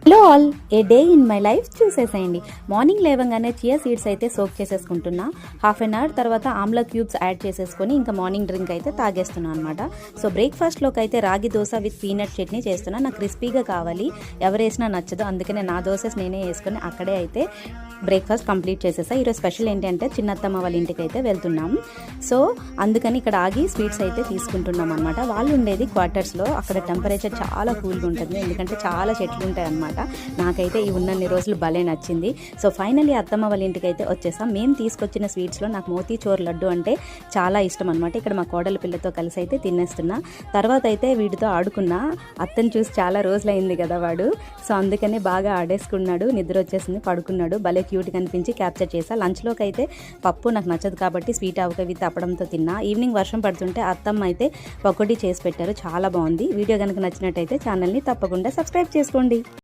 Hello all, A day in my life చూసేసేయండి. Morning లేవగానే chia seeds అయితే soak చేసేసుకుంటున్నా. Half an hour తర్వాత Amla cubes add చేసేసుకొని ఇంకా మార్నింగ్ డ్రింక్ అయితే తాగేస్తున్నాను అనమాట. సో బ్రేక్ఫాస్ట్లోకి అయితే రాగి దోశ విత్ పీనట్ చట్నీ చేస్తున్నా. నాకు క్రిస్పీగా కావాలి, ఎవరేసినా నచ్చదు, అందుకనే నా దోశస్ నేనే వేసుకొని అక్కడే అయితే బ్రేక్ఫాస్ట్ కంప్లీట్ చేసేసా. ఈరోజు స్పెషల్ ఏంటంటే చిన్నత్తమ్మ వాళ్ళ ఇంటికి అయితే వెళ్తున్నాం. సో అందుకని ఇక్కడ ఆగి స్వీట్స్ అయితే తీసుకుంటున్నాం అనమాట. వాళ్ళు ఉండేది క్వార్టర్స్లో, అక్కడ టెంపరేచర్ చాలా కూల్గా ఉంటుంది, ఎందుకంటే చాలా చెట్లు ఉంటాయి అనమాట. నాకైతే ఈ ఉన్నన్ని రోజులు భలే నచ్చింది. సో ఫైనల్లీ అత్తమ్మ వాళ్ళ ఇంటికి అయితే వచ్చేసాం. మేము తీసుకొచ్చిన స్వీట్స్లో నాకు మోతీచూర్ లడ్డు అంటే చాలా ఇష్టం అనమాట. ఇక్కడ మా కోడల పిల్లతో కలిసి అయితే తినేస్తున్నా. తర్వాత అయితే వీటితో ఆడుకున్నా. అత్తని చూసి చాలా రోజులైంది కదా వాడు, సో అందుకని బాగా ఆడేసుకున్నాడు. నిద్ర వచ్చేసింది, పడుకున్నాడు. భలే క్యూట్గా అనిపించి క్యాప్చర్ చేసా. లంచ్లోకి అయితే పప్పు నాకు నచ్చదు కాబట్టి స్వీట్ ఆవకాయ విత్ అప్పడంతో తిన్నా. ఈవినింగ్ వర్షం పడుతుంటే అత్తమ్మ అయితే పకోడీ చేసి పెట్టారు, చాలా బాగుంది. వీడియో కనుక నచ్చినట్టయితే ఛానల్ని తప్పకుండా సబ్స్క్రైబ్ చేసుకోండి.